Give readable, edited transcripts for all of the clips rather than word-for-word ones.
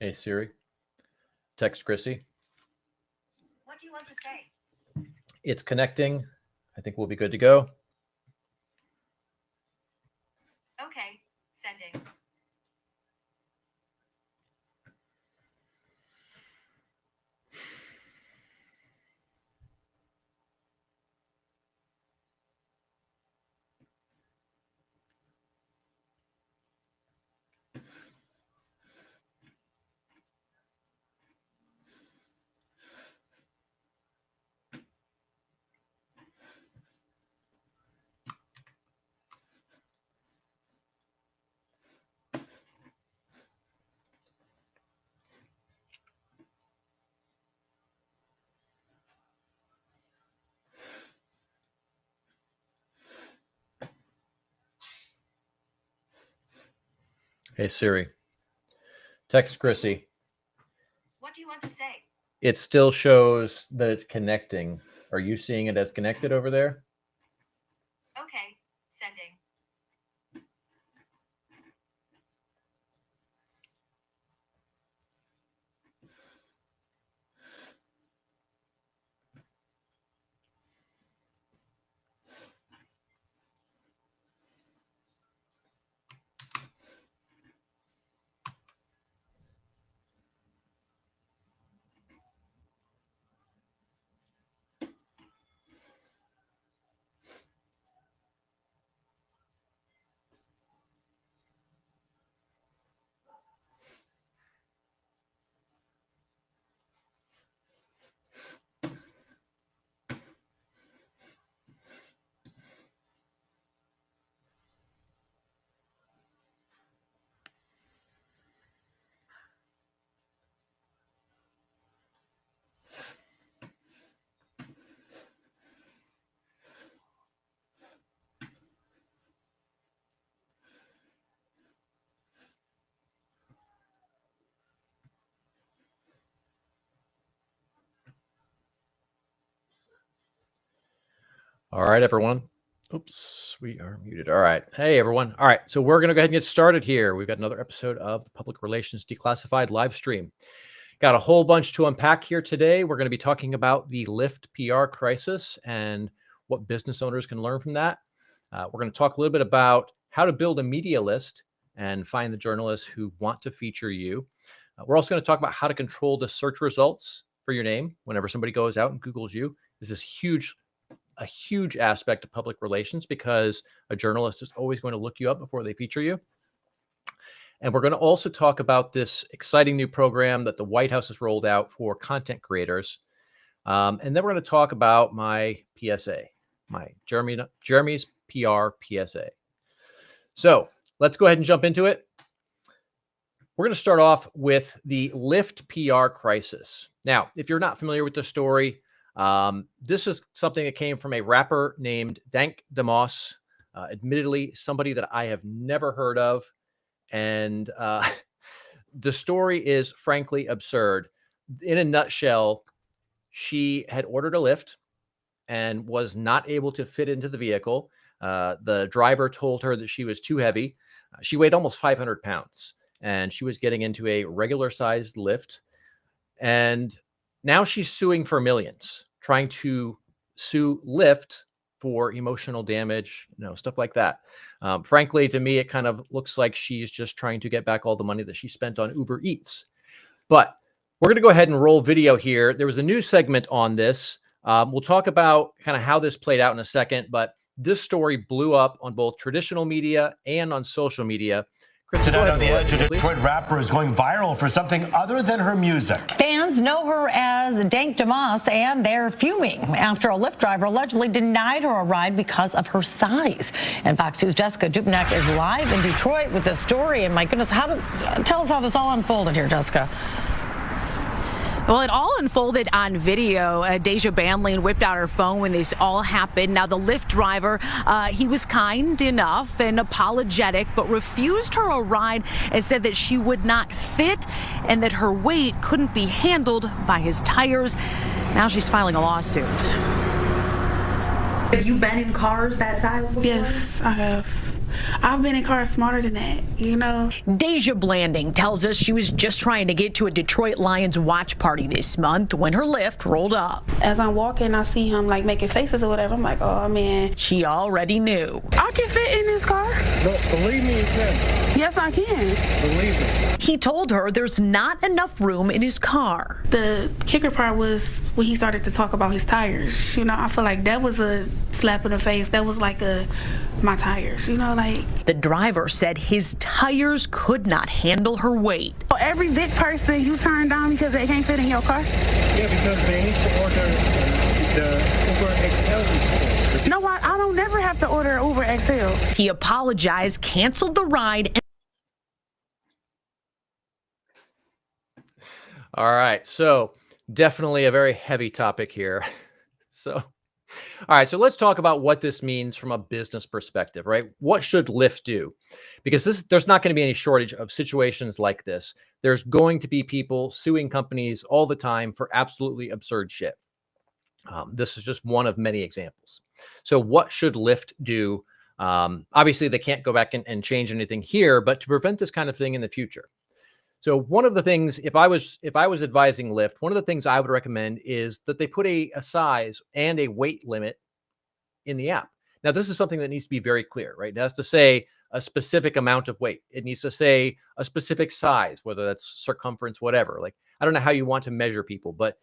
Hey Siri, text Chrissy. What do you want to say? It's connecting. I think we'll be good to go. Okay, sending. Hey Siri, text Chrissy. What do you want to say? It still shows that it's connecting. Are you seeing it as connected over there? Okay, sending. All right, everyone. Oops, we are muted. All right. Hey, everyone. All right. So we're going to go ahead and get started here. We've got another episode of the Public Relations Declassified live stream. Got a whole bunch to unpack here today. We're going to be talking about the Lyft PR crisis and what business owners can learn from that. We're going to talk a little bit about how to build a media list and find the journalists who want to feature you. We're also going to talk about how to control the search results for your name whenever somebody goes out and Googles you. This is a huge aspect of public relations because a journalist is always going to look you up before they feature you. And we're going to also talk about this exciting new program that the White House has rolled out for content creators. And then we're going to talk about my PSA, my Jeremy's PR PSA. So let's go ahead and jump into it. We're going to start off with the Lyft PR crisis. Now, if you're not familiar with the story, this is something that came from a rapper named Dank DeMoss, admittedly somebody that I have never heard of. And the story is frankly absurd. In a nutshell, she had ordered a Lyft and was not able to fit into the vehicle. The driver told her that she was too heavy. She weighed almost 500 pounds and she was getting into a regular sized Lyft. And now she's suing for millions, trying to sue Lyft for emotional damage, stuff like that. Frankly, to me, it kind of looks like she's just trying to get back all the money that she spent on Uber Eats. But we're going to go ahead and roll video here. There was a news segment on this. We'll talk about kind of how this played out in a second, but this story blew up on both traditional media and on social media. Tonight on The Edge, a Detroit rapper is going viral for something other than her music. Fans know her as Dank DeMoss, and they're fuming after a Lyft driver allegedly denied her a ride because of her size. And Fox News' Jessica Dupnick is live in Detroit with this story. And my goodness, tell us how this all unfolded here, Jessica. Well, it all unfolded on video. Deja Banlane whipped out her phone when this all happened. Now, the Lyft driver, he was kind enough and apologetic, but refused her a ride and said that she would not fit and that her weight couldn't be handled by his tires. Now she's filing a lawsuit. Have you been in cars that size before? Yes, I have. I've been in cars smarter than that, you know. Deja Blanding tells us she was just trying to get to a Detroit Lions watch party this month when her Lyft rolled up. As I'm walking, I see him like making faces or whatever. I'm like, oh man. She already knew. I can fit in this car. No, believe me, you can. Yes, I can. Believe me. He told her there's not enough room in his car. The kicker part was when he started to talk about his tires. You know, I feel like that was a slap in the face. That was like my tires, you know, like. The driver said his tires could not handle her weight. Every big person you turn down because they can't fit in your car? Yeah, because they need to order the Uber XL. No, I don't never have to order Uber XL. He apologized, canceled the ride, and All right, so definitely a very heavy topic here. All right, so let's talk about what this means from a business perspective, right? What should Lyft do? Because there's not going to be any shortage of situations like this. There's going to be people suing companies all the time for absolutely absurd shit. This is just one of many examples. So what should Lyft do? Obviously, they can't go back and change anything here, but to prevent this kind of thing in the future. So one of the things, if I was advising Lyft, one of the things I would recommend is that they put a size and a weight limit in the app. Now, this is something that needs to be very clear, right? It has to say a specific amount of weight. It needs to say a specific size, whether that's circumference, whatever. Like, I don't know how you want to measure people, but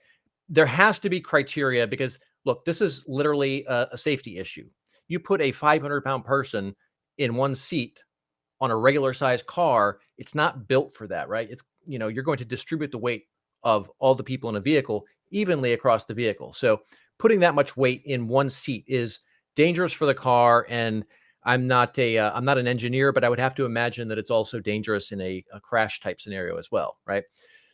there has to be criteria because, look, this is literally a safety issue. You put a 500-pound person in one seat on a regular size car, it's not built for that, right? It's, you're going to distribute the weight of all the people in a vehicle evenly across the vehicle. So putting that much weight in one seat is dangerous for the car. And I'm not an engineer, but I would have to imagine that it's also dangerous in a crash type scenario as well, right?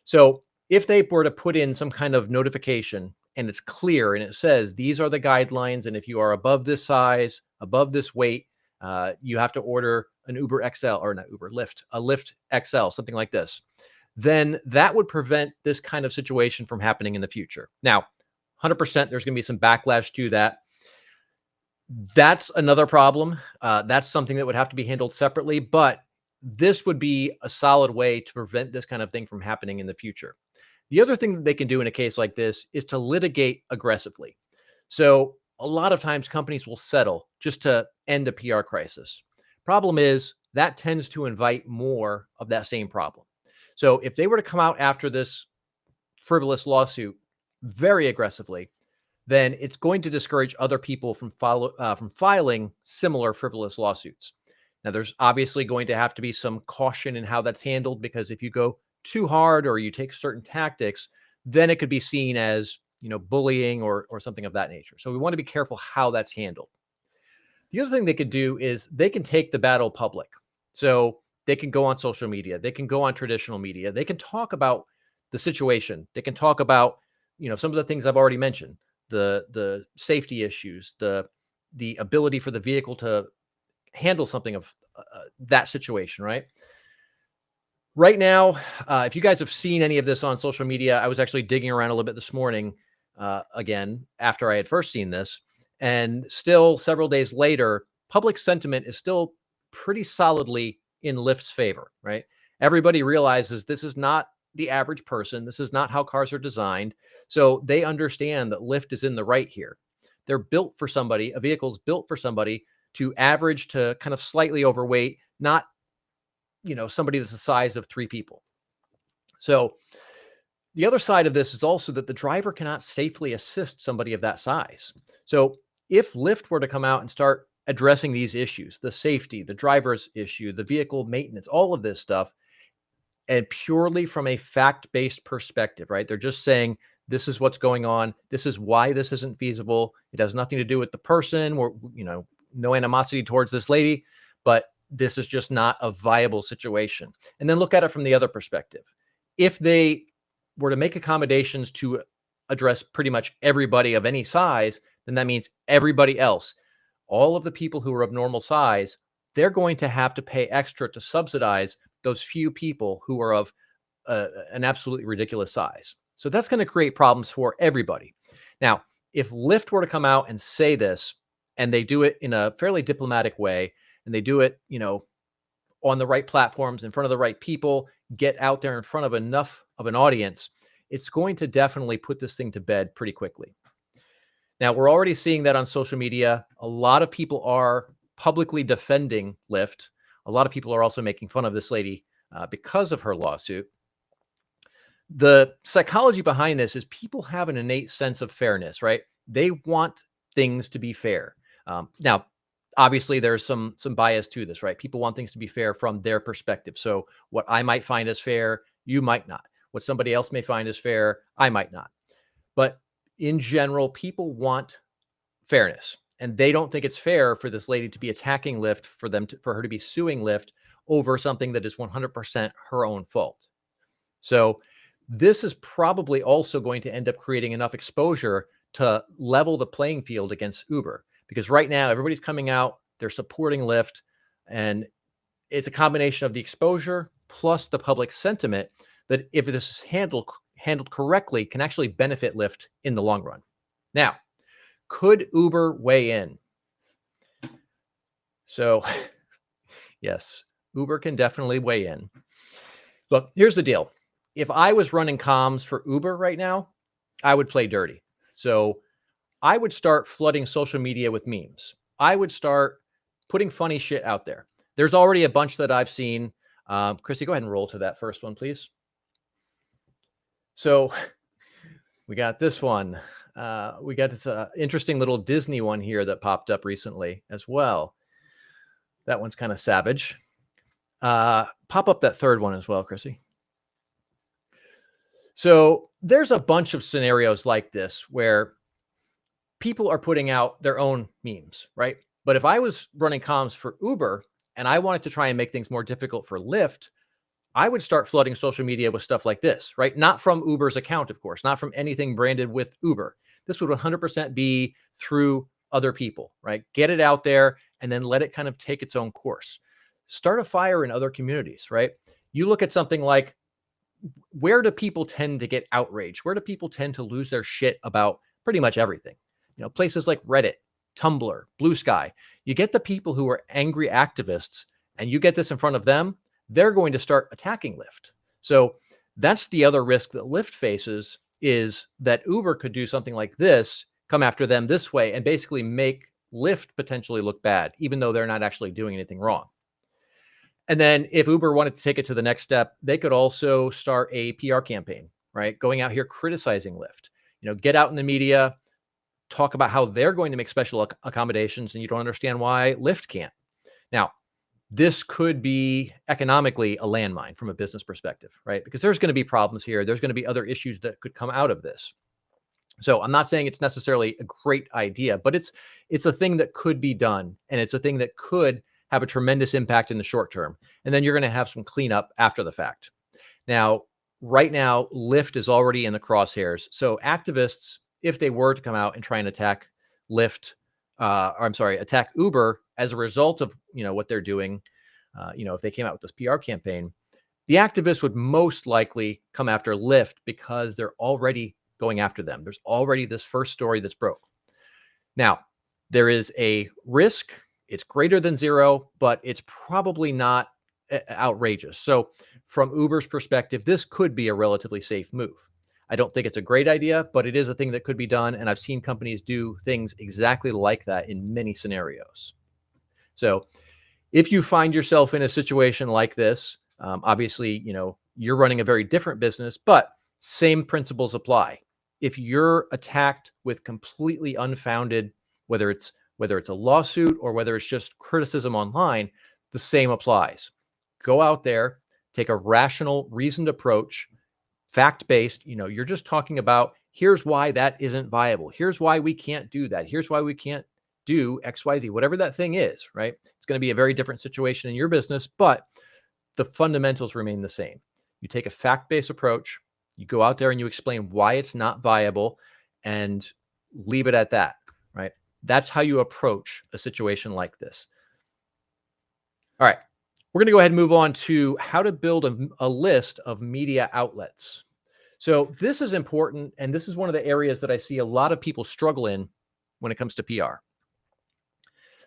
So if they were to put in some kind of notification and it's clear and it says, these are the guidelines. And if you are above this size, above this weight, you have to order an Uber XL, or not Uber, Lyft, a Lyft XL, something like this, then that would prevent this kind of situation from happening in the future. Now, 100%, there's going to be some backlash to that. That's another problem. That's something that would have to be handled separately, but this would be a solid way to prevent this kind of thing from happening in the future. The other thing that they can do in a case like this is to litigate aggressively. So a lot of times companies will settle just to end a PR crisis. Problem is that tends to invite more of that same problem. So if they were to come out after this frivolous lawsuit very aggressively, then it's going to discourage other people from filing similar frivolous lawsuits. Now, there's obviously going to have to be some caution in how that's handled, because if you go too hard or you take certain tactics, then it could be seen as, bullying or something of that nature. So we want to be careful how that's handled. The other thing they could do is they can take the battle public. So they can go on social media. They can go on traditional media. They can talk about the situation. They can talk about, some of the things I've already mentioned, the safety issues, the ability for the vehicle to handle something of that situation, right? Right now, if you guys have seen any of this on social media, I was actually digging around a little bit this morning, again, after I had first seen this. And still several days later, public sentiment is still pretty solidly in Lyft's favor, right? Everybody realizes this is not the average person. This is not how cars are designed. So they understand that Lyft is in the right here. They're built for somebody, a vehicle's built for somebody to average to kind of slightly overweight, not, somebody that's the size of 3 people. So the other side of this is also that the driver cannot safely assist somebody of that size. So if Lyft were to come out and start addressing these issues, the safety, the driver's issue, the vehicle maintenance, all of this stuff, and purely from a fact-based perspective, right? They're just saying, this is what's going on. This is why this isn't feasible. It has nothing to do with the person or, no animosity towards this lady, but this is just not a viable situation. And then look at it from the other perspective. If they were to make accommodations to address pretty much everybody of any size, then that means everybody else, all of the people who are of normal size, they're going to have to pay extra to subsidize those few people who are of an absolutely ridiculous size. So that's going to create problems for everybody. Now, if Lyft were to come out and say this, and they do it in a fairly diplomatic way, and they do it, on the right platforms, in front of the right people, get out there in front of enough of an audience, it's going to definitely put this thing to bed pretty quickly. Now, we're already seeing that on social media. A lot of people are publicly defending Lyft. A lot of people are also making fun of this lady because of her lawsuit. The psychology behind this is people have an innate sense of fairness, right? They want things to be fair. Now, obviously, there's some bias to this, right? People want things to be fair from their perspective. So what I might find as fair, you might not. What somebody else may find as fair, I might not. But in general, people want fairness, and they don't think it's fair for this lady to be attacking Lyft, for her to be suing Lyft over something that is 100% her own fault. So this is probably also going to end up creating enough exposure to level the playing field against Uber, because right now everybody's coming out, they're supporting Lyft, and it's a combination of the exposure plus the public sentiment that, if this is handled correctly, can actually benefit Lyft in the long run. Now, could Uber weigh in? So yes, Uber can definitely weigh in. Look, here's the deal. If I was running comms for Uber right now, I would play dirty. So I would start flooding social media with memes. I would start putting funny shit out there. There's already a bunch that I've seen. Chrissy, go ahead and roll to that first one, please. So we got this one. We got this interesting little Disney one here that popped up recently as well. That one's kind of savage. Pop up that third one as well, Chrissy. So there's a bunch of scenarios like this where people are putting out their own memes, right? But if I was running comms for Uber and I wanted to try and make things more difficult for Lyft, I would start flooding social media with stuff like this, right? Not from Uber's account, of course, not from anything branded with Uber. This would 100% be through other people, right? Get it out there and then let it kind of take its own course. Start a fire in other communities, right? You look at something like, where do people tend to get outraged? Where do people tend to lose their shit about pretty much everything? Places like Reddit, Tumblr, Blue Sky. You get the people who are angry activists and you get this in front of them, they're going to start attacking Lyft. So that's the other risk that Lyft faces, is that Uber could do something like this, come after them this way, and basically make Lyft potentially look bad, even though they're not actually doing anything wrong. And then if Uber wanted to take it to the next step, they could also start a PR campaign, right? Going out here criticizing Lyft. Get out in the media, talk about how they're going to make special accommodations, and you don't understand why Lyft can't. Now, this could be economically a landmine from a business perspective, right? Because there's going to be problems here. There's going to be other issues that could come out of this. So I'm not saying it's necessarily a great idea, but it's a thing that could be done. And it's a thing that could have a tremendous impact in the short term. And then you're going to have some cleanup after the fact. Now, right now, Lyft is already in the crosshairs. So activists, if they were to come out and try and attack Lyft, attack Uber as a result of, what they're doing, if they came out with this PR campaign, the activists would most likely come after Lyft because they're already going after them. There's already this first story that's broke. Now, there is a risk. It's greater than zero, but it's probably not outrageous. So from Uber's perspective, this could be a relatively safe move. I don't think it's a great idea, but it is a thing that could be done. And I've seen companies do things exactly like that in many scenarios. So if you find yourself in a situation like this, obviously, you're running a very different business, but same principles apply. If you're attacked with completely unfounded, whether it's a lawsuit or whether it's just criticism online, the same applies. Go out there, take a rational, reasoned approach, fact-based. You're just talking about, here's why that isn't viable. Here's why we can't do that. Here's why we can't do XYZ, whatever that thing is, right? It's going to be a very different situation in your business, but the fundamentals remain the same. You take a fact-based approach, you go out there and you explain why it's not viable, and leave it at that, right? That's how you approach a situation like this. All right, we're going to go ahead and move on to how to build a list of media outlets. So this is important, and this is one of the areas that I see a lot of people struggle in when it comes to PR.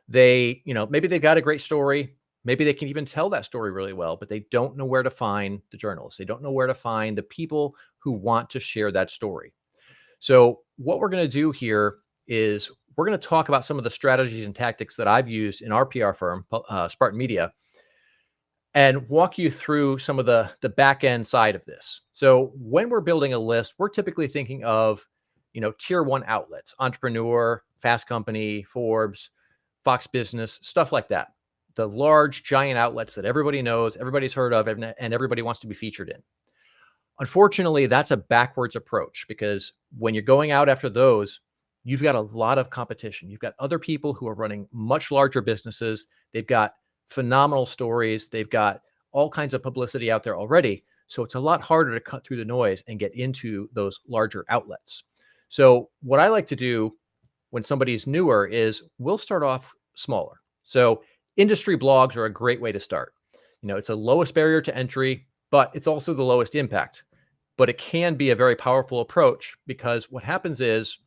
They, maybe they've got a great story. Maybe they can even tell that story really well, but they don't know where to find the journalists. They don't know where to find the people who want to share that story. So what we're going to do here is we're going to talk about some of the strategies and tactics that I've used in our PR firm, Spartan Media, and walk you through some of the back end side of this. So when we're building a list, we're typically thinking of, tier 1 outlets, Entrepreneur, Fast Company, Forbes, Fox Business, stuff like that. The large giant outlets that everybody knows, everybody's heard of, and everybody wants to be featured in. Unfortunately, that's a backwards approach, because when you're going out after those, you've got a lot of competition. You've got other people who are running much larger businesses. They've got phenomenal stories. They've got all kinds of publicity out there already. So it's a lot harder to cut through the noise and get into those larger outlets. So what I like to do when somebody's newer is we'll start off smaller. So industry blogs are a great way to start. It's the lowest barrier to entry, but it's also the lowest impact. But it can be a very powerful approach, because what happens is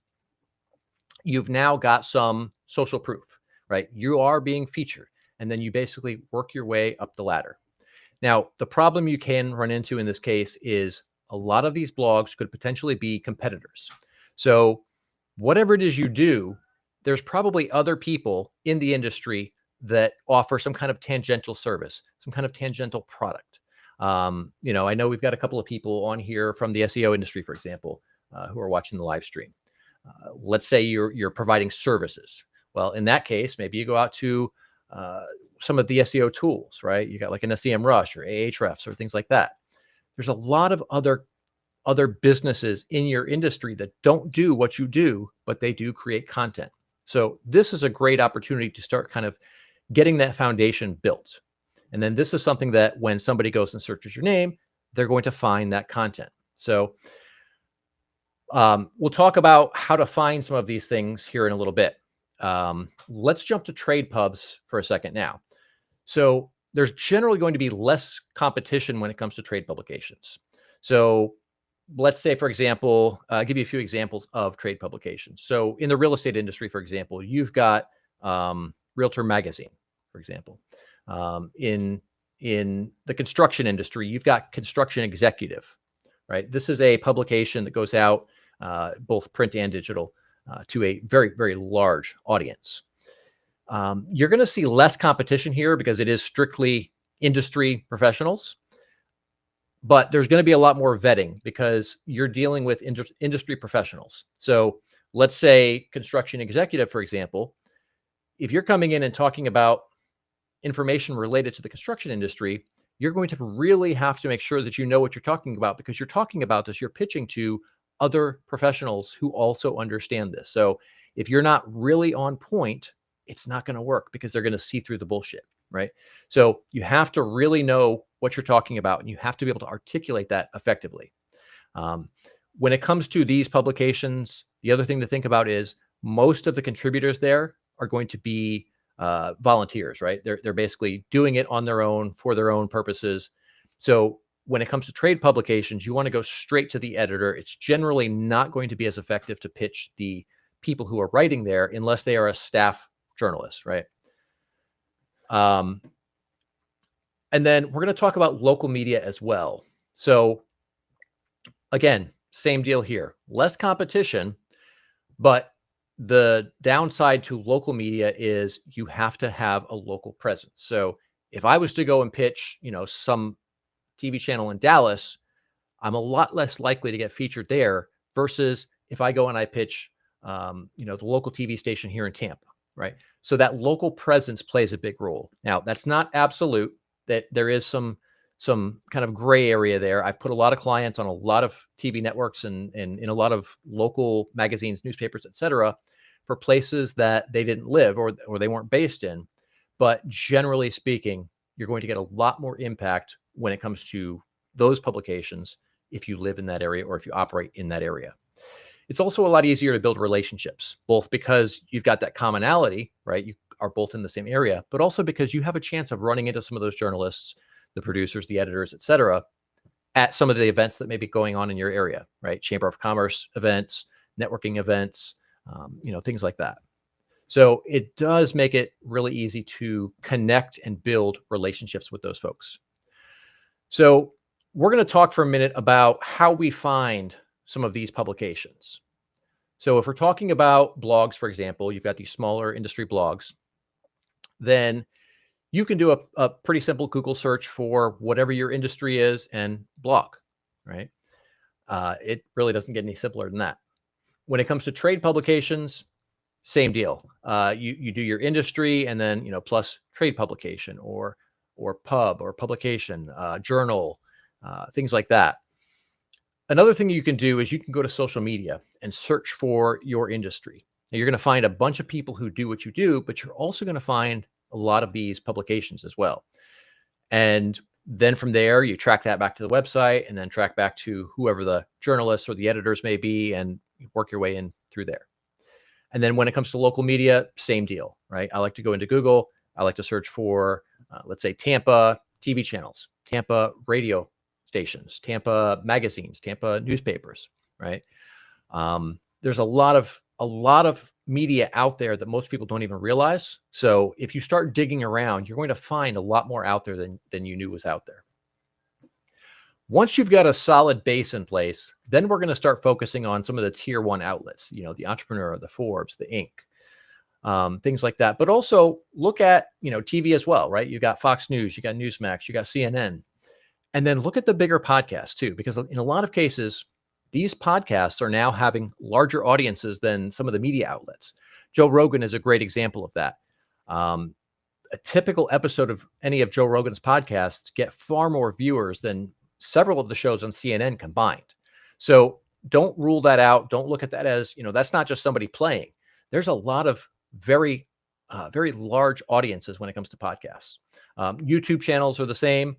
you've now got some social proof, right? You are being featured, and then you basically work your way up the ladder. Now, the problem you can run into in this case is a lot of these blogs could potentially be competitors. So whatever it is you do, there's probably other people in the industry that offer some kind of tangential service, some kind of tangential product. I know we've got a couple of people on here from the SEO industry, for example, who are watching the live stream. Let's say you're providing services. Well, in that case, maybe you go out to some of the SEO tools, right? You got like an SEM Rush or Ahrefs or things like that. There's a lot of other businesses in your industry that don't do what you do, but they do create content. So this is a great opportunity to start kind of getting that foundation built. And then this is something that when somebody goes and searches your name, they're going to find that content. So we'll talk about how to find some of these things here in a little bit. Let's jump to trade pubs for a second now. So there's generally going to be less competition when it comes to trade publications. So let's say, for example, I'll give you a few examples of trade publications. So in the real estate industry, for example, you've got Realtor Magazine, for example. In the construction industry, you've got Construction Executive, right? This is a publication that goes out both print and digital to a very, very large audience. You're going to see less competition here because it is strictly industry professionals, but there's going to be a lot more vetting because you're dealing with industry professionals. So let's say Construction Executive, for example, if you're coming in and talking about information related to the construction industry, you're going to really have to make sure that you know what you're talking about, because you're talking about this, you're pitching to other professionals who also understand this. So if you're not really on point, it's not going to work because they're going to see through the bullshit, right? So you have to really know what you're talking about, and you have to be able to articulate that effectively. When it comes to these publications, the other thing to think about is most of the contributors there are going to be volunteers, right? They're basically doing it on their own for their own purposes. So when it comes to trade publications, you want to go straight to the editor. It's generally not going to be as effective to pitch the people who are writing there unless they are a staff journalist, right? And then we're going to talk about local media as well. So again, same deal here. Less competition, but the downside to local media is you have to have a local presence. So if I was to go and pitch, some TV channel in Dallas, I'm a lot less likely to get featured there versus if I go and I pitch, the local TV station here in Tampa, right? So that local presence plays a big role. Now, that's not absolute. That there is some kind of gray area there. I've put a lot of clients on a lot of TV networks and in a lot of local magazines, newspapers, et cetera, for places that they didn't live or they weren't based in. But generally speaking, you're going to get a lot more impact when it comes to those publications if you live in that area or if you operate in that area. It's also a lot easier to build relationships, both because you've got that commonality, right? You are both in the same area, but also because you have a chance of running into some of those journalists, the producers, the editors, et cetera, at some of the events that may be going on in your area, right? Chamber of Commerce events, networking events, things like that. So it does make it really easy to connect and build relationships with those folks. So we're going to talk for a minute about how we find some of these publications. So if we're talking about blogs, for example, you've got these smaller industry blogs, then you can do a pretty simple Google search for whatever your industry is and blog, right? It really doesn't get any simpler than that. When it comes to trade publications, same deal. You do your industry and then plus trade publication or pub or publication, journal, things like that. Another thing you can do is you can go to social media and search for your industry. Now, you're going to find a bunch of people who do what you do, but you're also going to find a lot of these publications as well. And then from there, you track that back to the website and then track back to whoever the journalists or the editors may be and work your way in through there. And then when it comes to local media, same deal, right? I like to go into Google. I like to search for, let's say, Tampa TV channels, Tampa radio stations, Tampa magazines, Tampa newspapers, right? There's a lot of media out there that most people don't even realize. So if you start digging around, you're going to find a lot more out there than you knew was out there. Once you've got a solid base in place, then we're going to start focusing on some of the tier one outlets, the Entrepreneur, the Forbes, the Inc., things like that. But also look at, TV as well, right? You got Fox News, you got Newsmax, you got CNN. And then look at the bigger podcasts too, because in a lot of cases, these podcasts are now having larger audiences than some of the media outlets. Joe Rogan is a great example of that. A typical episode of any of Joe Rogan's podcasts get far more viewers than several of the shows on CNN combined. So don't rule that out. Don't look at that as, that's not just somebody playing. There's a lot of very large audiences when it comes to podcasts. YouTube channels are the same.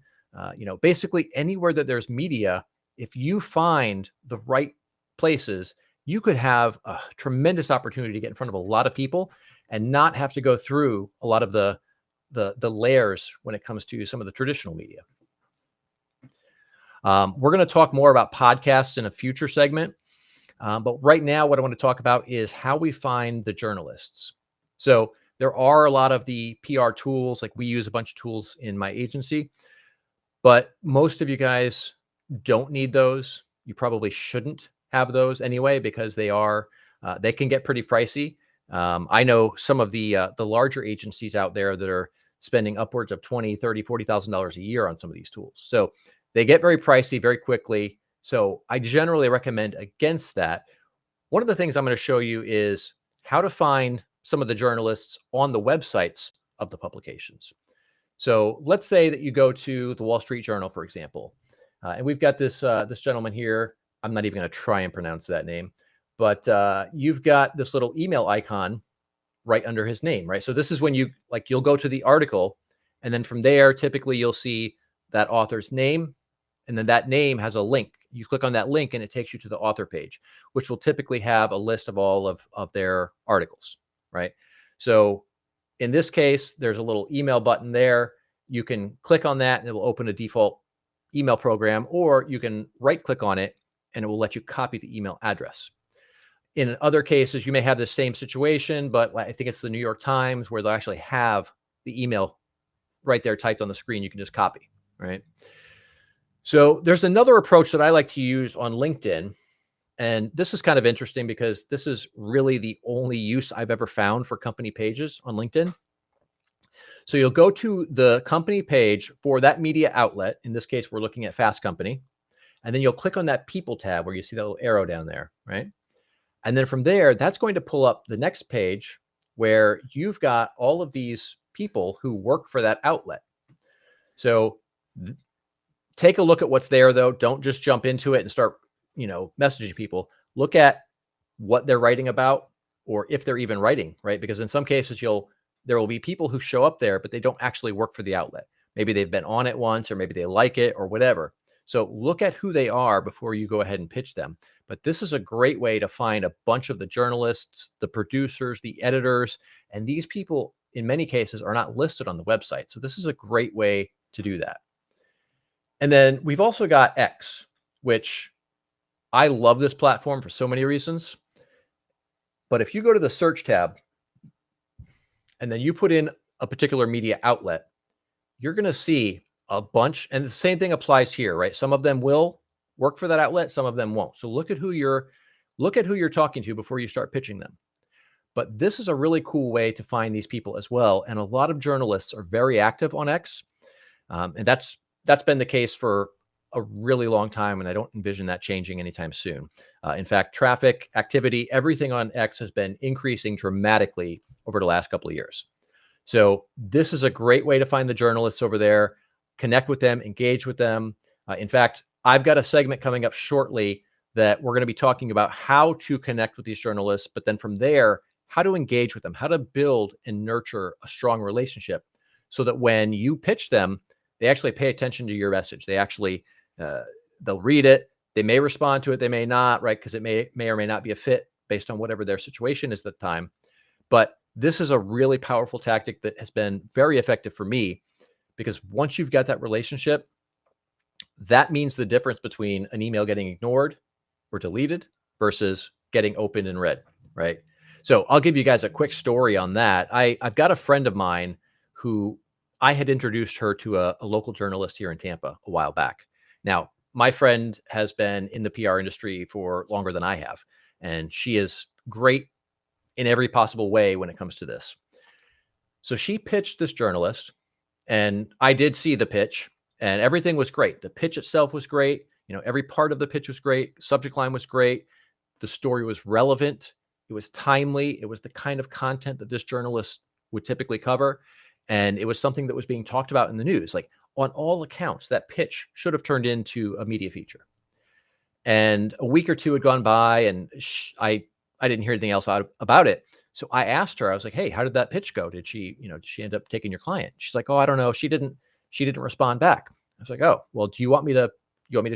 Basically anywhere that there's media, if you find the right places, you could have a tremendous opportunity to get in front of a lot of people and not have to go through a lot of the layers when it comes to some of the traditional media. We're going to talk more about podcasts in a future segment. But right now, what I want to talk about is how we find the journalists. So there are a lot of the PR tools, like we use a bunch of tools in my agency, but most of you guys don't need those. You probably shouldn't have those anyway, because they can get pretty pricey. I know some of the larger agencies out there that are spending upwards of $20,000, $30,000, $40,000 a year on some of these tools. So they get very pricey very quickly. So I generally recommend against that. One of the things I'm going to show you is how to find some of the journalists on the websites of the publications. So let's say that you go to the Wall Street Journal, for example, and we've got this gentleman here. I'm not even going to try and pronounce that name, but you've got this little email icon right under his name, right? So this is when you'll go to the article, and then from there, typically you'll see that author's name, and then that name has a link. You click on that link and it takes you to the author page, which will typically have a list of all of their articles, right? So in this case, there's a little email button there. You can click on that and it will open a default email program, or you can right click on it and it will let you copy the email address. In other cases, you may have the same situation, but I think it's the New York Times where they'll actually have the email right there typed on the screen. You can just copy, right? So there's another approach that I like to use on LinkedIn. And this is kind of interesting because this is really the only use I've ever found for company pages on LinkedIn. So you'll go to the company page for that media outlet. In this case, we're looking at Fast Company. And then you'll click on that People tab where you see that little arrow down there, right? And then from there, that's going to pull up the next page where you've got all of these people who work for that outlet. So take a look at what's there, though. Don't just jump into it and start, messaging people. Look at what they're writing about, or if they're even writing, right? Because in some cases, there will be people who show up there, but they don't actually work for the outlet. Maybe they've been on it once, or maybe they like it or whatever. So look at who they are before you go ahead and pitch them. But this is a great way to find a bunch of the journalists, the producers, the editors, and these people in many cases are not listed on the website. So this is a great way to do that. And then we've also got X, which I love this platform for so many reasons. But if you go to the search tab and then you put in a particular media outlet, you're going to see a bunch. And the same thing applies here, right? Some of them will work for that outlet. Some of them won't. So look at who you're talking to before you start pitching them. But this is a really cool way to find these people as well. And a lot of journalists are very active on X. And that's been the case for a really long time. And I don't envision that changing anytime soon. In fact, traffic, activity, everything on X has been increasing dramatically over the last couple of years. So this is a great way to find the journalists over there, connect with them, engage with them. In fact, I've got a segment coming up shortly that we're going to be talking about how to connect with these journalists, but then from there, how to engage with them, how to build and nurture a strong relationship so that when you pitch them, they actually pay attention to your message. They actually, they'll read it. They may respond to it. They may not, right? Because it may or may not be a fit based on whatever their situation is at the time. But this is a really powerful tactic that has been very effective for me, because once you've got that relationship, that means the difference between an email getting ignored or deleted versus getting opened and read, right? So I'll give you guys a quick story on that. I've got a friend of mine who I had introduced her to a local journalist here in Tampa a while back. Now, my friend has been in the PR industry for longer than I have, and she is great in every possible way when it comes to this. So she pitched this journalist, and I did see the pitch, and everything was great. The pitch itself was great. You know, every part of the pitch was great. Subject line was great. The story was relevant. It was timely. It was the kind of content that this journalist would typically cover. And it was something that was being talked about in the news. Like, on all accounts, that pitch should have turned into a media feature. And a week or two had gone by, and I didn't hear anything else about it. So I asked her, I was like, hey, how did that pitch go? Did she end up taking your client? She's like, oh, I don't know. She didn't respond back. I was like, oh, well, do you want me to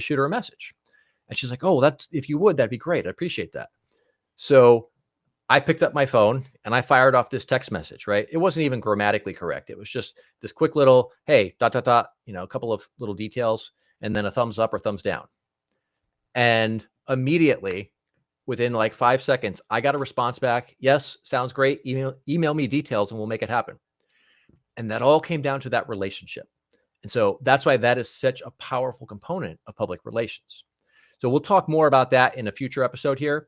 shoot her a message? And she's like, oh, if you would, that'd be great. I appreciate that. So I picked up my phone and I fired off this text message, right? It wasn't even grammatically correct. It was just this quick little, hey, ... a couple of little details, and then a thumbs up or thumbs down. And immediately, within like 5 seconds, I got a response back. Yes, sounds great. Email me details and we'll make it happen. And that all came down to that relationship. And so that's why that is such a powerful component of public relations. So we'll talk more about that in a future episode here.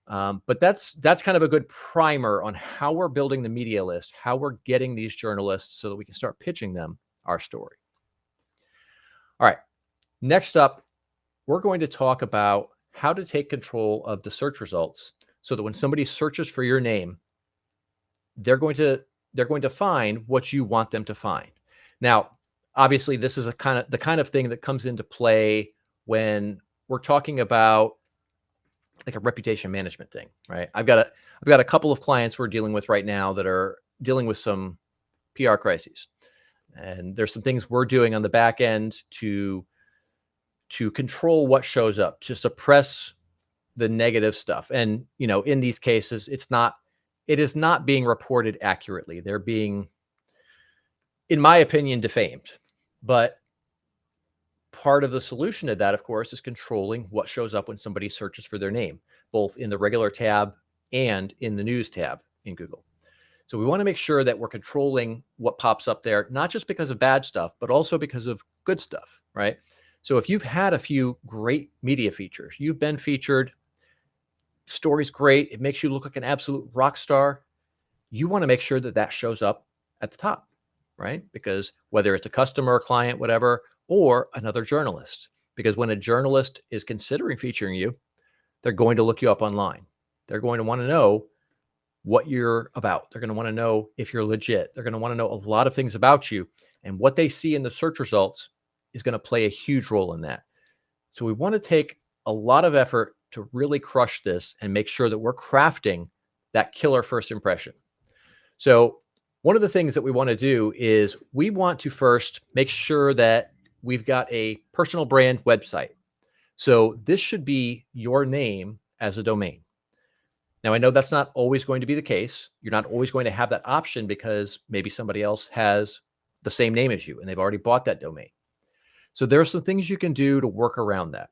But that's kind of a good primer on how we're building the media list, how we're getting these journalists so that we can start pitching them our story. All right. Next up, we're going to talk about how to take control of the search results so that when somebody searches for your name, they're going to find what you want them to find. Now, obviously, this is the kind of thing that comes into play when we're talking about like a reputation management thing, right? I've got a couple of clients we're dealing with right now that are dealing with some PR crises, and there's some things we're doing on the back end to control what shows up, to suppress the negative stuff. And in these cases, it is not being reported accurately. They're being, in my opinion, defamed. But part of the solution to that, of course, is controlling what shows up when somebody searches for their name, both in the regular tab and in the news tab in Google. So we want to make sure that we're controlling what pops up there, not just because of bad stuff, but also because of good stuff, right? So if you've had a few great media features, you've been featured, story's great, it makes you look like an absolute rock star, you want to make sure that that shows up at the top, right? Because whether it's a customer, client, whatever, or another journalist, because when a journalist is considering featuring you, they're going to look you up online. They're going to want to know what you're about. They're going to want to know if you're legit. They're going to want to know a lot of things about you. And what they see in the search results is going to play a huge role in that. So we want to take a lot of effort to really crush this and make sure that we're crafting that killer first impression. So one of the things that we want to do is we want to first make sure that we've got a personal brand website. So this should be your name as a domain. Now, I know that's not always going to be the case. You're not always going to have that option because maybe somebody else has the same name as you and they've already bought that domain. So there are some things you can do to work around that.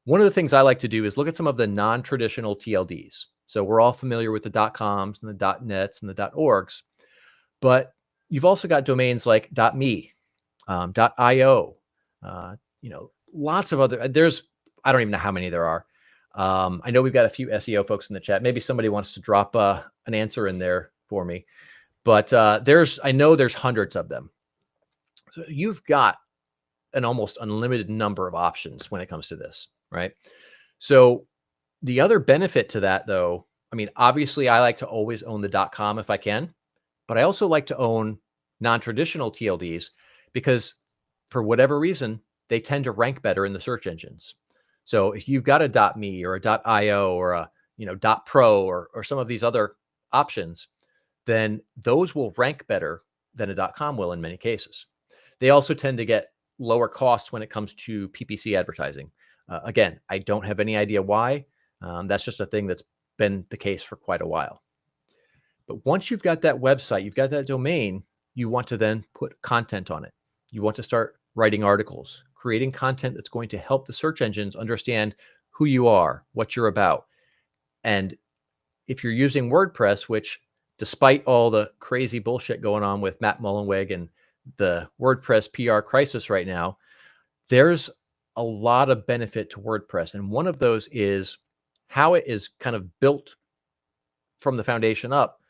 One of the things I like to do is look at some of the non-traditional TLDs. So we're all familiar with the .coms and the .nets and the .orgs. But you've also got domains like .me, .io, lots of other, I don't even know how many there are. I know we've got a few SEO folks in the chat. Maybe somebody wants to drop an answer in there for me, but I know there's hundreds of them. So you've got an almost unlimited number of options when it comes to this, right? So the other benefit to that, though, I mean, obviously I like to always own the .com if I can, but I also like to own non-traditional TLDs because for whatever reason, they tend to rank better in the search engines. So if you've got a .me or a .io or a .pro or some of these other options, then those will rank better than a .com will in many cases. They also tend to get lower costs when it comes to PPC advertising. Again, I don't have any idea why. That's just a thing that's been the case for quite a while. But once you've got that website, you've got that domain, you want to then put content on it. You want to start writing articles, creating content that's going to help the search engines understand who you are, what you're about. And if you're using WordPress, which despite all the crazy bullshit going on with Matt Mullenweg and the WordPress PR crisis right now, there's a lot of benefit to WordPress. And one of those is how it is kind of built from the foundation up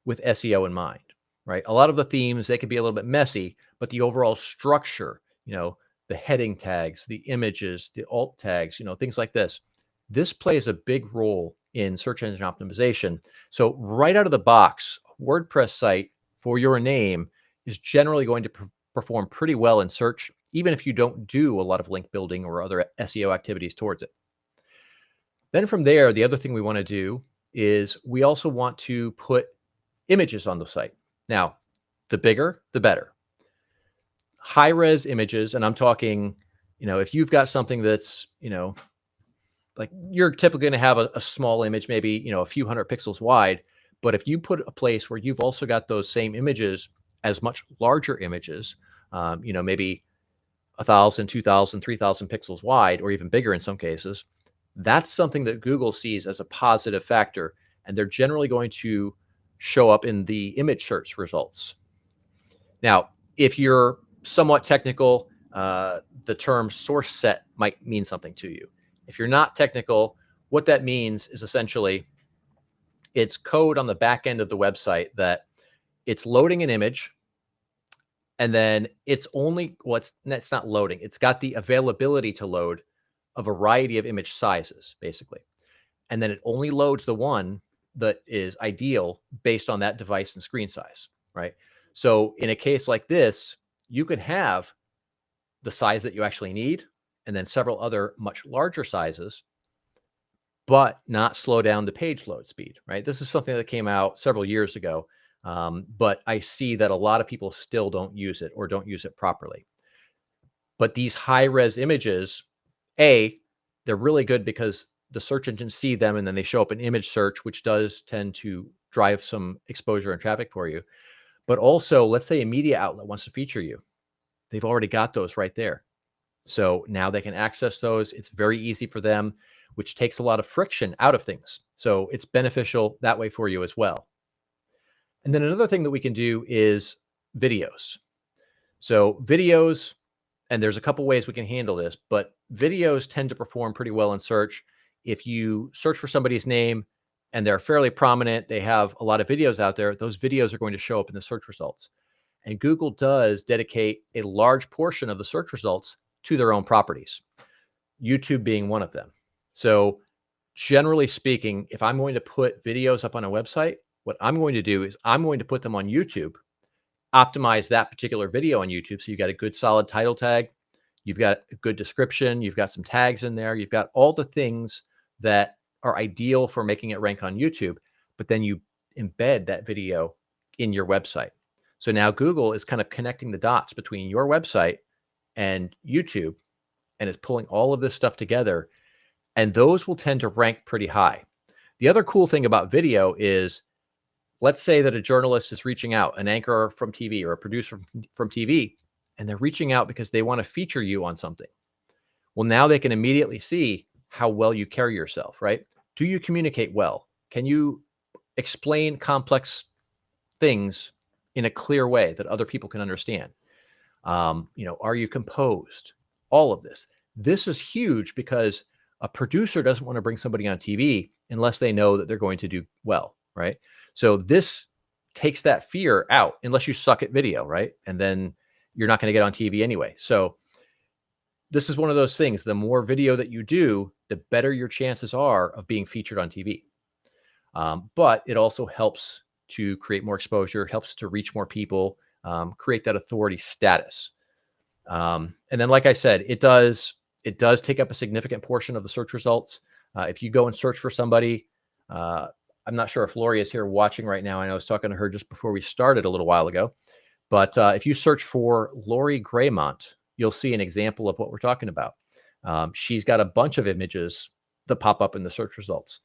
with SEO in mind, right? A lot of the themes, they can be a little bit messy, but the overall structure, the heading tags, the images, the alt tags, things like this. This plays a big role in search engine optimization. So right out of the box, WordPress site for your name is generally going to perform pretty well in search, even if you don't do a lot of link building or other SEO activities towards it. Then from there, the other thing we want to do is we also want to put images on the site. Now, the bigger, the better. High-res images, and I'm talking, if you've got something that's, like you're typically going to have a small image, maybe, a few hundred pixels wide. But if you put a place where you've also got those same images as much larger images, maybe 1,000, 2,000, 3,000 pixels wide, or even bigger in some cases, that's something that Google sees as a positive factor. And they're generally going to show up in the image search results. Now, if you're somewhat technical, the term source set might mean something to you. If you're not technical, what that means is essentially it's code on the back end of the website that it's loading an image, and then it's not loading. It's got the availability to load a variety of image sizes, basically. And then it only loads the one that is ideal based on that device and screen size, right? So in a case like this, you could have the size that you actually need and then several other much larger sizes, but not slow down the page load speed, right? This is something that came out several years ago, but I see that a lot of people still don't use it or don't use it properly. But these high-res images, they're really good because the search engines see them and then they show up in image search, which does tend to drive some exposure and traffic for you. But also, let's say a media outlet wants to feature you. They've already got those right there. So now they can access those. It's very easy for them, which takes a lot of friction out of things. So it's beneficial that way for you as well. And then another thing that we can do is videos. So videos, and there's a couple ways we can handle this, but videos tend to perform pretty well in search. If you search for somebody's name and they're fairly prominent, they have a lot of videos out there, those videos are going to show up in the search results. And Google does dedicate a large portion of the search results to their own properties, YouTube being one of them. So generally speaking, if I'm going to put videos up on a website, what I'm going to do is I'm going to put them on YouTube, optimize that particular video on YouTube. So you've got a good solid title tag, you've got a good description, you've got some tags in there, you've got all the things that are ideal for making it rank on YouTube, but then you embed that video in your website. So now Google is kind of connecting the dots between your website and YouTube, and it's pulling all of this stuff together, and those will tend to rank pretty high. The other cool thing about video is, let's say that a journalist is reaching out, an anchor from TV or a producer from TV, and they're reaching out because they want to feature you on something. Well, now they can immediately see how well you carry yourself, right? Do you communicate well? Can you explain complex things in a clear way that other people can understand? Are you composed? All of this. This is huge because a producer doesn't want to bring somebody on TV unless they know that they're going to do well, right? So this takes that fear out unless you suck at video, right? And then you're not going to get on TV anyway. So this is one of those things. The more video that you do, the better your chances are of being featured on TV. But it also helps to create more exposure, helps to reach more people, create that authority status. And then, like I said, it does take up a significant portion of the search results. If you go and search for somebody, I'm not sure if Lori is here watching right now. I was talking to her just before we started a little while ago. But if you search for Lori Graymont, you'll see an example of what we're talking about. She's got a bunch of images that pop up in the search results.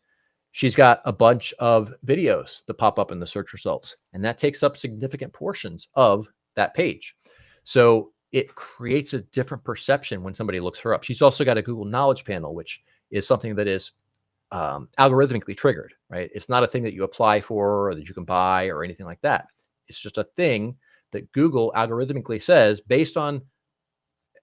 She's got a bunch of videos that pop up in the search results, and that takes up significant portions of that page. So it creates a different perception when somebody looks her up. She's also got a Google Knowledge Panel, which is something that is algorithmically triggered, right? It's not a thing that you apply for or that you can buy or anything like that. It's just a thing that Google algorithmically says based on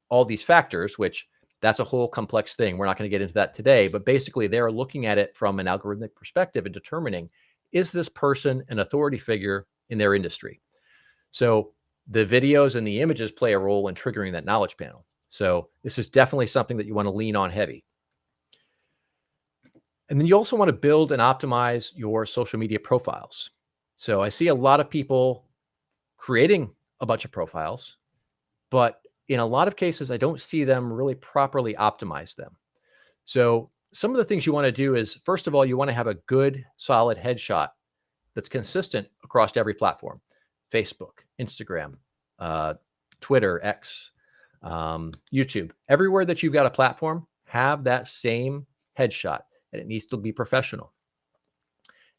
all these factors, which that's a whole complex thing. We're not going to get into that today, but basically they're looking at it from an algorithmic perspective and determining, is this person an authority figure in their industry? So the videos and the images play a role in triggering that knowledge panel. So this is definitely something that you want to lean on heavy. And then you also want to build and optimize your social media profiles. So I see a lot of people creating a bunch of profiles, but in a lot of cases, I don't see them really properly optimize them. So some of the things you want to do is, first of all, you want to have a good, solid headshot that's consistent across every platform: Facebook, Instagram, Twitter, X, YouTube. Everywhere that you've got a platform, have that same headshot, and it needs to be professional.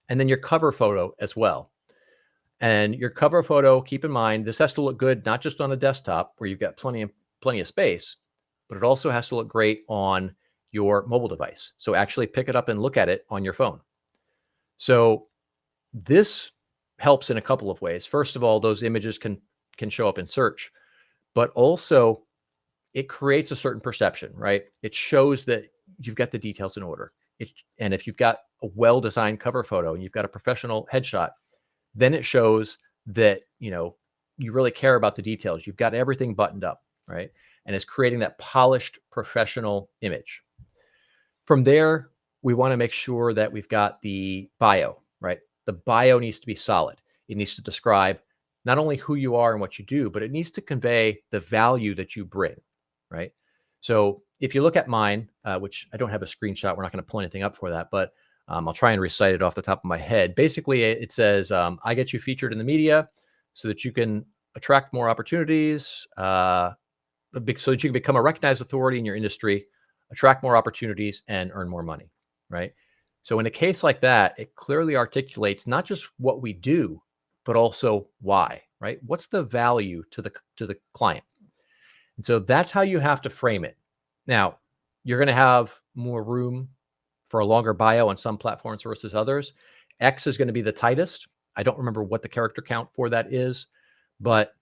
And then your cover photo as well. And your cover photo, keep in mind, this has to look good, not just on a desktop where you've got plenty of space, but it also has to look great on your mobile device. So actually pick it up and look at it on your phone. So this helps in a couple of ways. First of all, those images can show up in search, but also it creates a certain perception, right? It shows that you've got the details in order. And if you've got a well-designed cover photo and you've got a professional headshot, then it shows that, you really care about the details. You've got everything buttoned up, right? And it's creating that polished professional image. From there, we want to make sure that we've got the bio, right? The bio needs to be solid. It needs to describe not only who you are and what you do, but it needs to convey the value that you bring, right? So if you look at mine, which I don't have a screenshot, we're not going to pull anything up for that, but I'll try and recite it off the top of my head. Basically, it says, I get you featured in the media so that you can attract more opportunities, so that you can become a recognized authority in your industry, attract more opportunities, and earn more money, right? So in a case like that, it clearly articulates not just what we do, but also why, right? What's the value to the client? And so that's how you have to frame it. Now, you're going to have more room for a longer bio on some platforms versus others. X is going to be the tightest. I don't remember what the character count for that is, but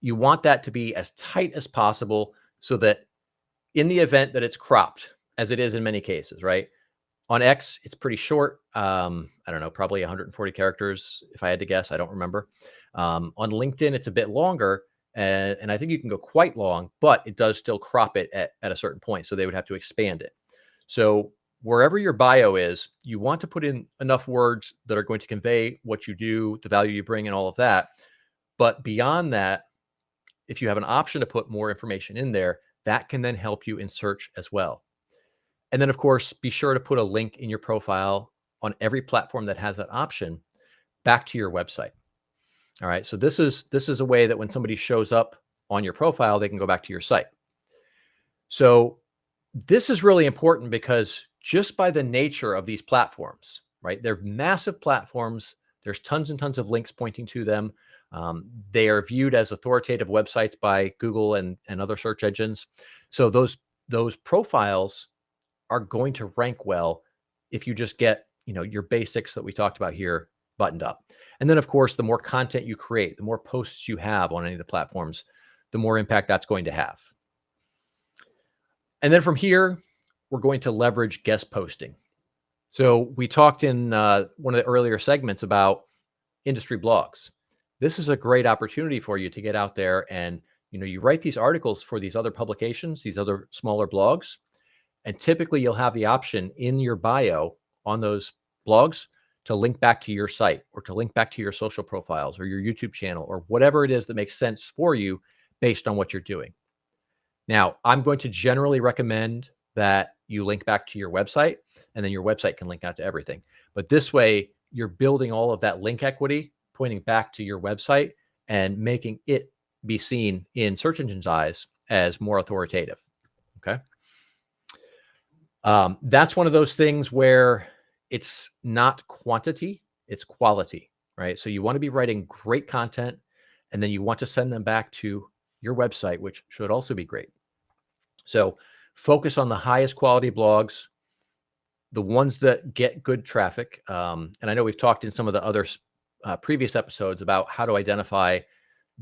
you want that to be as tight as possible so that in the event that it's cropped, as it is in many cases, right? On X, it's pretty short. I don't know, probably 140 characters, if I had to guess. I don't remember. On LinkedIn, it's a bit longer, and I think you can go quite long, but it does still crop it at a certain point, so they would have to expand it. So wherever your bio is, you want to put in enough words that are going to convey what you do, the value you bring, and all of that. But beyond that, if you have an option to put more information in there, that can then help you in search as well. And then, of course, be sure to put a link in your profile on every platform that has that option back to your website. All right. So this is a way that when somebody shows up on your profile, they can go back to your site. So this is really important because just by the nature of these platforms, right? They're massive platforms. There's tons and tons of links pointing to them. They are viewed as authoritative websites by Google and other search engines. So those profiles are going to rank well if you just get, your basics that we talked about here buttoned up. And then, of course, the more content you create, the more posts you have on any of the platforms, the more impact that's going to have. And then from here, we're going to leverage guest posting. So we talked in one of the earlier segments about industry blogs. This is a great opportunity for you to get out there and, you write these articles for these other publications, these other smaller blogs, and typically you'll have the option in your bio on those blogs to link back to your site or to link back to your social profiles or your YouTube channel or whatever it is that makes sense for you based on what you're doing. Now, I'm going to generally recommend that you link back to your website, and then your website can link out to everything. But this way, you're building all of that link equity, pointing back to your website and making it be seen in search engines' eyes as more authoritative. Okay. That's one of those things where it's not quantity, it's quality, right? So you want to be writing great content, and then you want to send them back to your website, which should also be great. So focus on the highest quality blogs, the ones that get good traffic. And I know we've talked in some of the other previous episodes about how to identify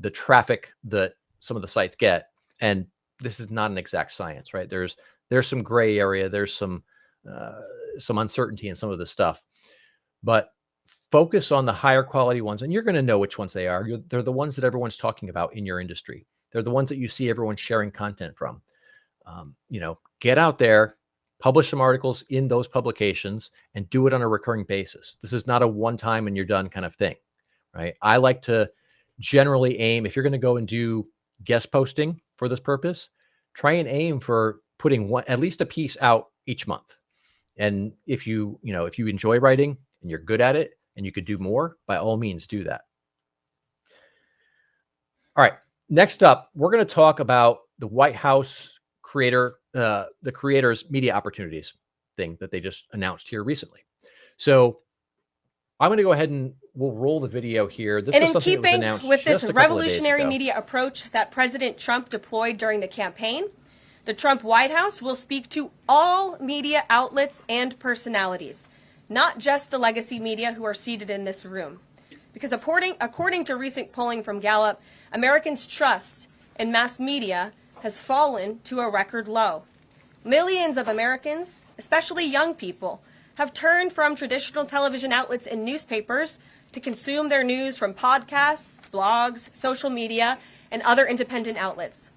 the traffic that some of the sites get. And this is not an exact science, right? There's some gray area. There's some uncertainty in some of this stuff, but focus on the higher quality ones. And you're going to know which ones they are. They're the ones that everyone's talking about in your industry. They're the ones that you see everyone sharing content from. Get out there, publish some articles in those publications, and do it on a recurring basis. This is not a one-time and you're done kind of thing, right? I like to generally aim, if you're going to go and do guest posting for this purpose, try and aim for putting at least a piece out each month. And if you enjoy writing and you're good at it and you could do more, by all means do that. All right. Next up, we're going to talk about the White House the creators media opportunities thing that they just announced here recently. So I'm going to go ahead and we'll roll the video here. This was something that was announced with this just a couple of days revolutionary ago. media approach that President Trump deployed during the campaign, the Trump White House will speak to all media outlets and personalities, not just the legacy media who are seated in this room. Because according to recent polling from Gallup, Americans' trust in mass media has fallen to a record low. Millions of Americans, especially young people, have turned from traditional television outlets and newspapers to consume their news from podcasts, blogs, social media, and other independent outlets.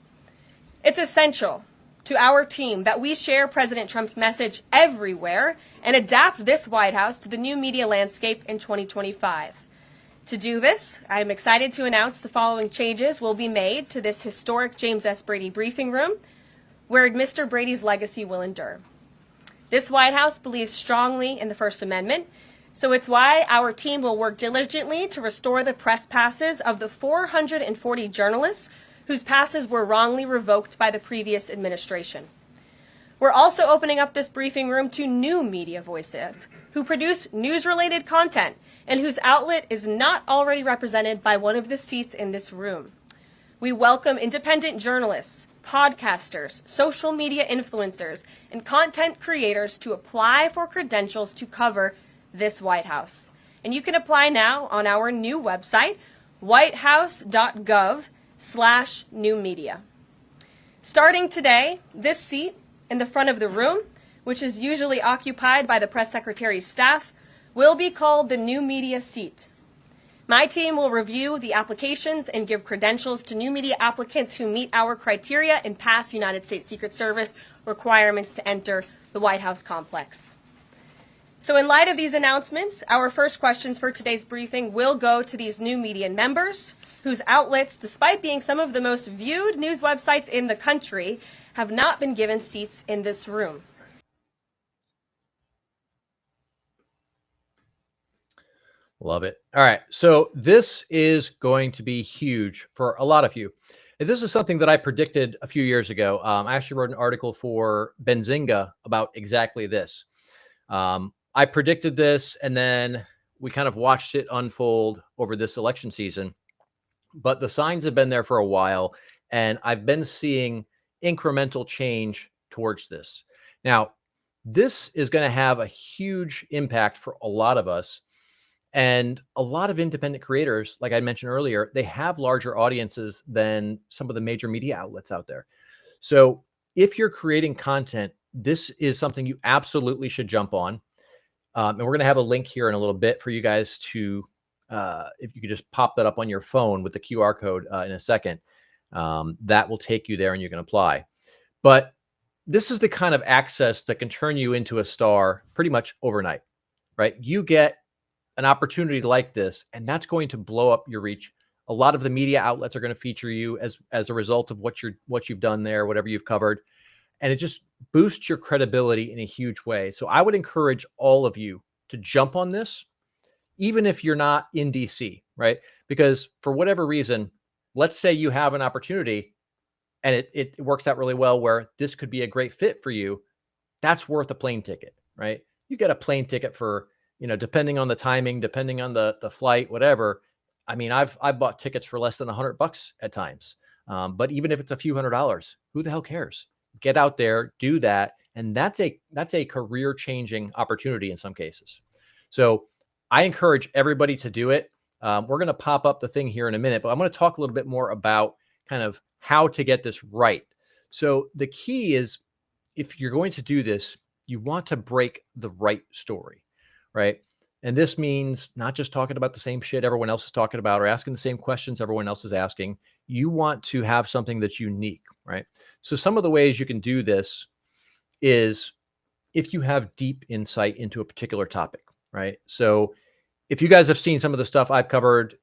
It's essential to our team that we share President Trump's message everywhere and adapt this White House to the new media landscape in 2025. To do this, I am excited to announce the following changes will be made to this historic James S. Brady briefing room, where Mr. Brady's legacy will endure. This White House believes strongly in the First Amendment, so it's why our team will work diligently to restore the press passes of the 440 journalists whose passes were wrongly revoked by the previous administration. We're also opening up this briefing room to new media voices who produce news-related content and whose outlet is not already represented by one of the seats in this room. We welcome independent journalists, podcasters, social media influencers, and content creators to apply for credentials to cover this White House. And you can apply now on our new website, whitehouse.gov/new media. Starting today, this seat in the front of the room, which is usually occupied by the press secretary's staff, will be called the new media seat. My team will review the applications and give credentials to new media applicants who meet our criteria and pass United States Secret Service requirements to enter the White House complex. So in light of these announcements, our first questions for today's briefing will go to these new media members whose outlets, despite being some of the most viewed news websites in the country, have not been given seats in this room. Love it. All right. So this is going to be huge for a lot of you. And this is something that I predicted a few years ago. I actually wrote an article for Benzinga about exactly this. I predicted this, and then we kind of watched it unfold over this election season. But the signs have been there for a while, and I've been seeing incremental change towards this. Now, this is going to have a huge impact for a lot of us And a lot of independent creators, like I mentioned earlier, they have larger audiences than some of the major media outlets out there. So if you're creating content, this is something you absolutely should jump on. And we're going to have a link here in a little bit for you guys to, if you could just pop that up on your phone with the QR code in a second, that will take you there and you can apply. But this is the kind of access that can turn you into a star pretty much overnight, right? You get an opportunity like this, and that's going to blow up your reach. A lot of the media outlets are going to feature you as a result of what you've done there, whatever you've covered, and it just boosts your credibility in a huge way. So I would encourage all of you to jump on this, even if you're not in DC, right? Because for whatever reason, let's say you have an opportunity and it works out really well where this could be a great fit for you. That's worth a plane ticket, right? You get a plane ticket for, depending on the timing, depending on the flight, whatever. I mean, I've bought tickets for less than $100 at times. But even if it's a few $100s, who the hell cares? Get out there, do that. And that's a career changing opportunity in some cases. So I encourage everybody to do it. We're going to pop up the thing here in a minute, but I'm going to talk a little bit more about kind of how to get this right. So the key is, if you're going to do this, you want to break the right story, right? And this means not just talking about the same shit everyone else is talking about or asking the same questions everyone else is asking. You want to have something that's unique, right? So some of the ways you can do this is if you have deep insight into a particular topic, right? So if you guys have seen some of the stuff I've covered,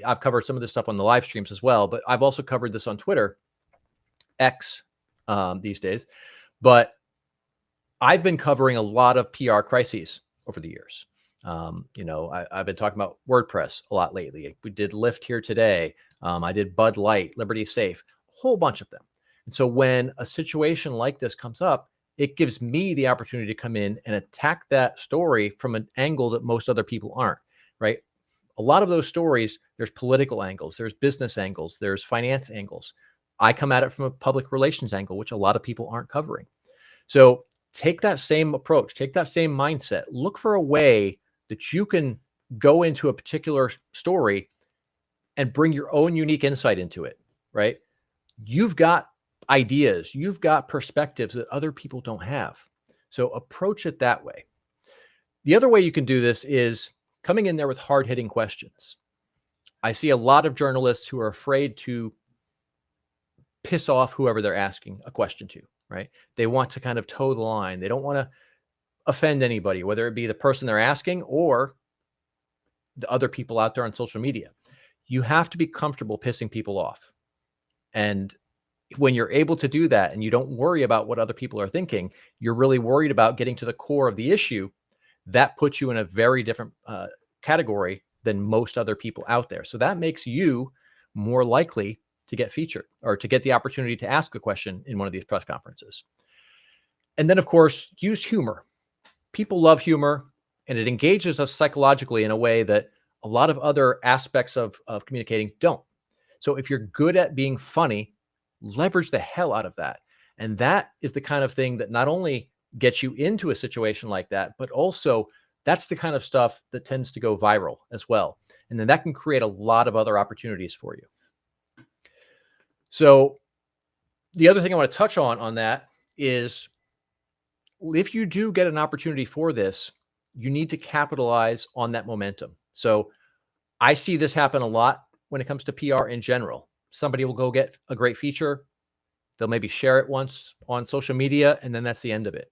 I've covered some of this stuff on the live streams as well, but I've also covered this on Twitter, X these days. But I've been covering a lot of PR crises over the years. I've been talking about WordPress a lot lately. We did Lyft here today. I did Bud Light, Liberty Safe, a whole bunch of them. And so when a situation like this comes up, it gives me the opportunity to come in and attack that story from an angle that most other people aren't, right? A lot of those stories, there's political angles, there's business angles, there's finance angles. I come at it from a public relations angle, which a lot of people aren't covering. So take that same approach, take that same mindset, look for a way that you can go into a particular story and bring your own unique insight into it, right? You've got ideas, you've got perspectives that other people don't have. So approach it that way. The other way you can do this is coming in there with hard-hitting questions. I see a lot of journalists who are afraid to piss off whoever they're asking a question to, right? They want to kind of toe the line. They don't want to offend anybody, whether it be the person they're asking or the other people out there on social media. You have to be comfortable pissing people off. And when you're able to do that and you don't worry about what other people are thinking, you're really worried about getting to the core of the issue, that puts you in a very different category than most other people out there. So that makes you more likely to get featured or to get the opportunity to ask a question in one of these press conferences. And then, of course, use humor. People love humor, and it engages us psychologically in a way that a lot of other aspects of communicating don't. So if you're good at being funny, leverage the hell out of that. And that is the kind of thing that not only gets you into a situation like that, but also that's the kind of stuff that tends to go viral as well. And then that can create a lot of other opportunities for you. So the other thing I want to touch on that is, if you do get an opportunity for this, you need to capitalize on that momentum. So I see this happen a lot when it comes to PR in general. Somebody will go get a great feature. They'll maybe share it once on social media, and then that's the end of it.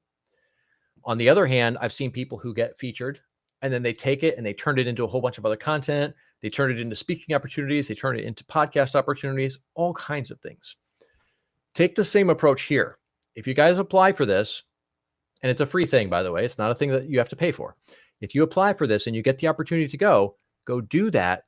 On the other hand, I've seen people who get featured and then they take it and they turn it into a whole bunch of other content. They turn it into speaking opportunities. They turn it into podcast opportunities, all kinds of things. Take the same approach here. If you guys apply for this, and it's a free thing, by the way, it's not a thing that you have to pay for. If you apply for this and you get the opportunity to go do that,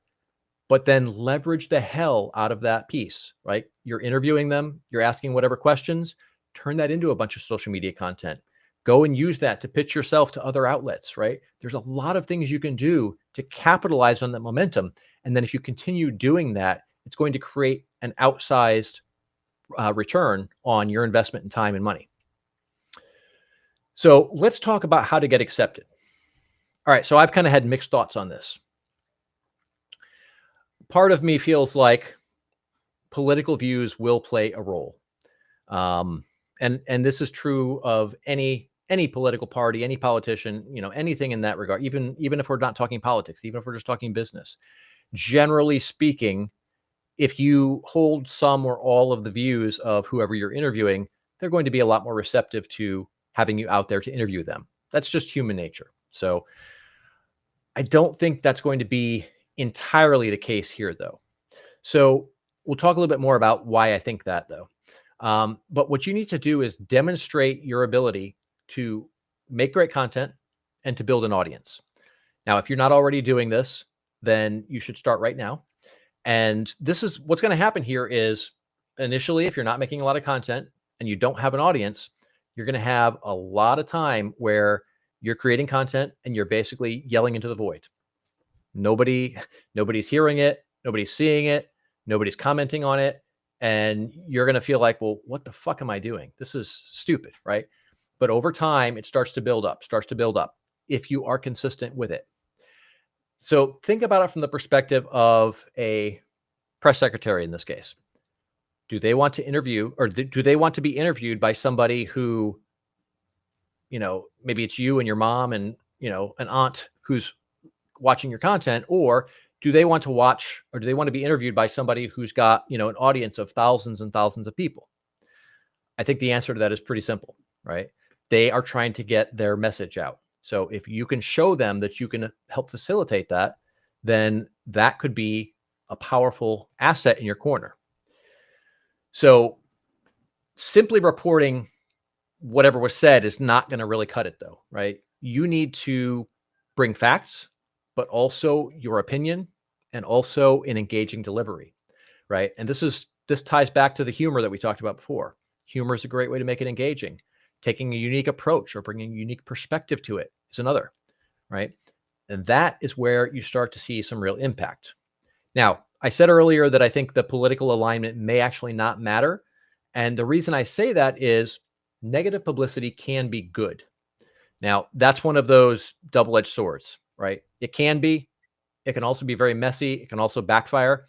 but then leverage the hell out of that piece, right? You're interviewing them, you're asking whatever questions, turn that into a bunch of social media content. Go and use that to pitch yourself to other outlets, right? There's a lot of things you can do to capitalize on that momentum. And then if you continue doing that, it's going to create an outsized return on your investment in time and money. So let's talk about how to get accepted. All right, so I've kind of had mixed thoughts on this. Part of me feels like political views will play a role. And this is true of any political party, any politician, anything in that regard, even if we're not talking politics, even if we're just talking business. Generally speaking, if you hold some or all of the views of whoever you're interviewing, they're going to be a lot more receptive to having you out there to interview them. That's just human nature. So I don't think that's going to be entirely the case here, though. So we'll talk a little bit more about why I think that, though. But what you need to do is demonstrate your ability to make great content and to build an audience. Now, if you're not already doing this, then you should start right now. And this is what's going to happen here is initially, if you're not making a lot of content and you don't have an audience, you're going to have a lot of time where you're creating content and you're basically yelling into the void. Nobody's hearing it. Nobody's seeing it. Nobody's commenting on it. And you're going to feel like, well, what the fuck am I doing? This is stupid, right? But over time, it starts to build up if you are consistent with it. So think about it from the perspective of a press secretary in this case. Do they want to interview, or do they want to be interviewed by somebody who, maybe it's you and your mom and, an aunt who's watching your content, or do they want to watch, or do they want to be interviewed by somebody who's got, an audience of thousands and thousands of people? I think the answer to that is pretty simple, right? They are trying to get their message out. So if you can show them that you can help facilitate that, then that could be a powerful asset in your corner. So simply reporting whatever was said is not going to really cut it, though, right? You need to bring facts, but also your opinion and also an engaging delivery, right? And this ties back to the humor that we talked about before. Humor is a great way to make it engaging. Taking a unique approach or bringing a unique perspective to it is another, right? And that is where you start to see some real impact. Now, I said earlier that I think the political alignment may actually not matter. And the reason I say that is negative publicity can be good. Now, that's one of those double-edged swords, right? It can be. It can also be very messy. It can also backfire.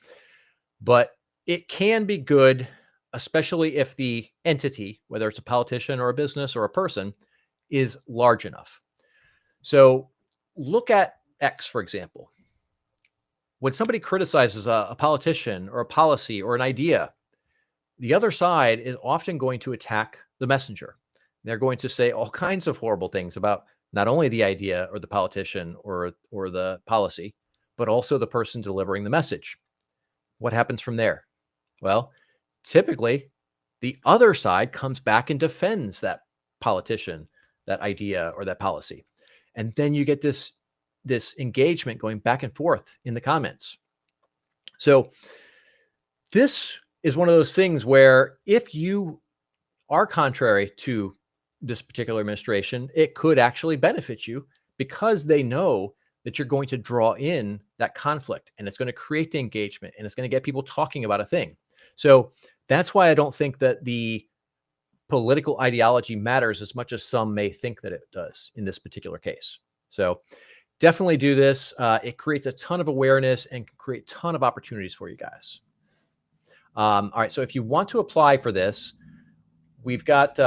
But it can be good, especially if the entity, whether it's a politician or a business or a person, is large enough. So look at X, for example. When somebody criticizes a politician or a policy or an idea, the other side is often going to attack the messenger. They're going to say all kinds of horrible things about not only the idea or the politician or the policy, but also the person delivering the message. What happens from there? Well, typically, the other side comes back and defends that politician, that idea, or that policy. And then you get this engagement going back and forth in the comments. So this is one of those things where if you are contrary to this particular administration, it could actually benefit you because they know that you're going to draw in that conflict and it's going to create the engagement and it's going to get people talking about a thing. So that's why I don't think that the political ideology matters as much as some may think that it does in this particular case. So definitely do this. It creates a ton of awareness and can create a ton of opportunities for you guys. All right. So if you want to apply for this, we've got,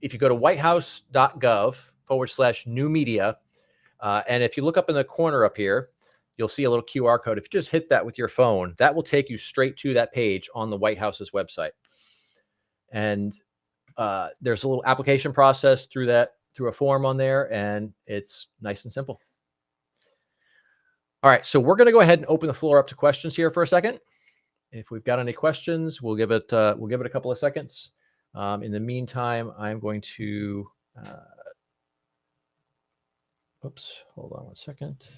if you go to whitehouse.gov/new media, and if you look up in the corner up here, you'll see a little QR code. If you just hit that with your phone, that will take you straight to that page on the White House's website. And there's a little application process through a form on there, and it's nice and simple. All right, so we're going to go ahead and open the floor up to questions here for a second. If we've got any questions, we'll give it a couple of seconds. In the meantime, I'm going to. Oops, hold on one second.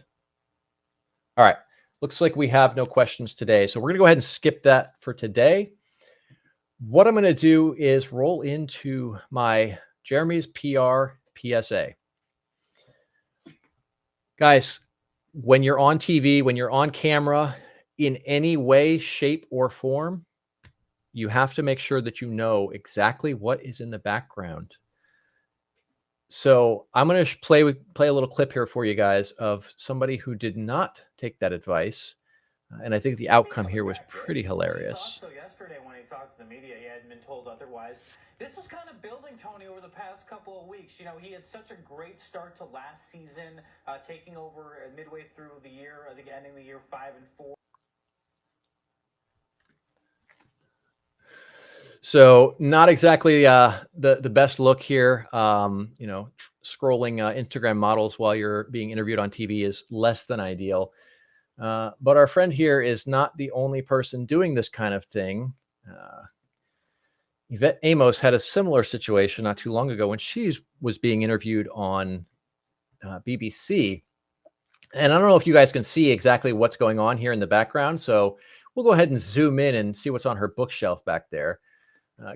All right, looks like we have no questions today, so we're going to go ahead and skip that for today. What I'm going to do is roll into my Jeremy's PR PSA. Guys, when you're on TV, when you're on camera, in any way, shape, or form, you have to make sure that you know exactly what is in the background. So I'm going to play a little clip here for you guys of somebody who did not take that advice. And I think the outcome here was pretty hilarious. So yesterday when he talked to the media, he hadn't been told otherwise. This was kind of building, Tony, over the past couple of weeks. You know, he had such a great start to last season, taking over midway through the year, I think ending the year 5-4. So not exactly the best look here. You know, scrolling Instagram models while you're being interviewed on TV is less than ideal. But our friend here is not the only person doing this kind of thing. Yvette Amos had a similar situation not too long ago when she was being interviewed on BBC. And I don't know if you guys can see exactly what's going on here in the background. So we'll go ahead and zoom in and see what's on her bookshelf back there.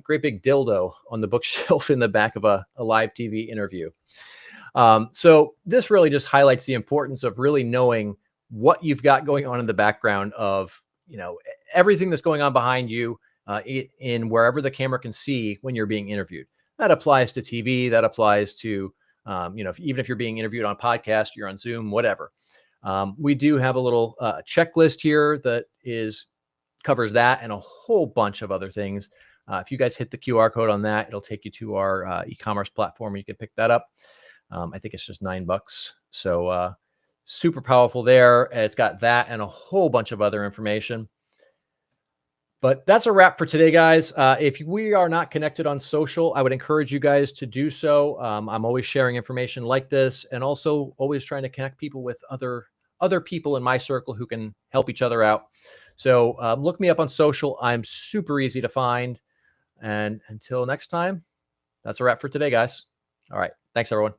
Great big dildo on the bookshelf in the back of a live TV interview. So this really just highlights the importance of really knowing what you've got going on in the background of, you know, everything that's going on behind you in wherever the camera can see when you're being interviewed. That applies to TV. That applies to, you know, even if you're being interviewed on a podcast, you're on Zoom, whatever. We do have a little checklist here that covers that and a whole bunch of other things. If you guys hit the QR code on that, it'll take you to our e-commerce platform. You can pick that up. I think it's just $9. So super powerful there. It's got that and a whole bunch of other information. But that's a wrap for today, guys. If we are not connected on social, I would encourage you guys to do so. I'm always sharing information like this and also always trying to connect people with other people in my circle who can help each other out. So look me up on social. I'm super easy to find. And until next time, that's a wrap for today, guys. All right. Thanks, everyone.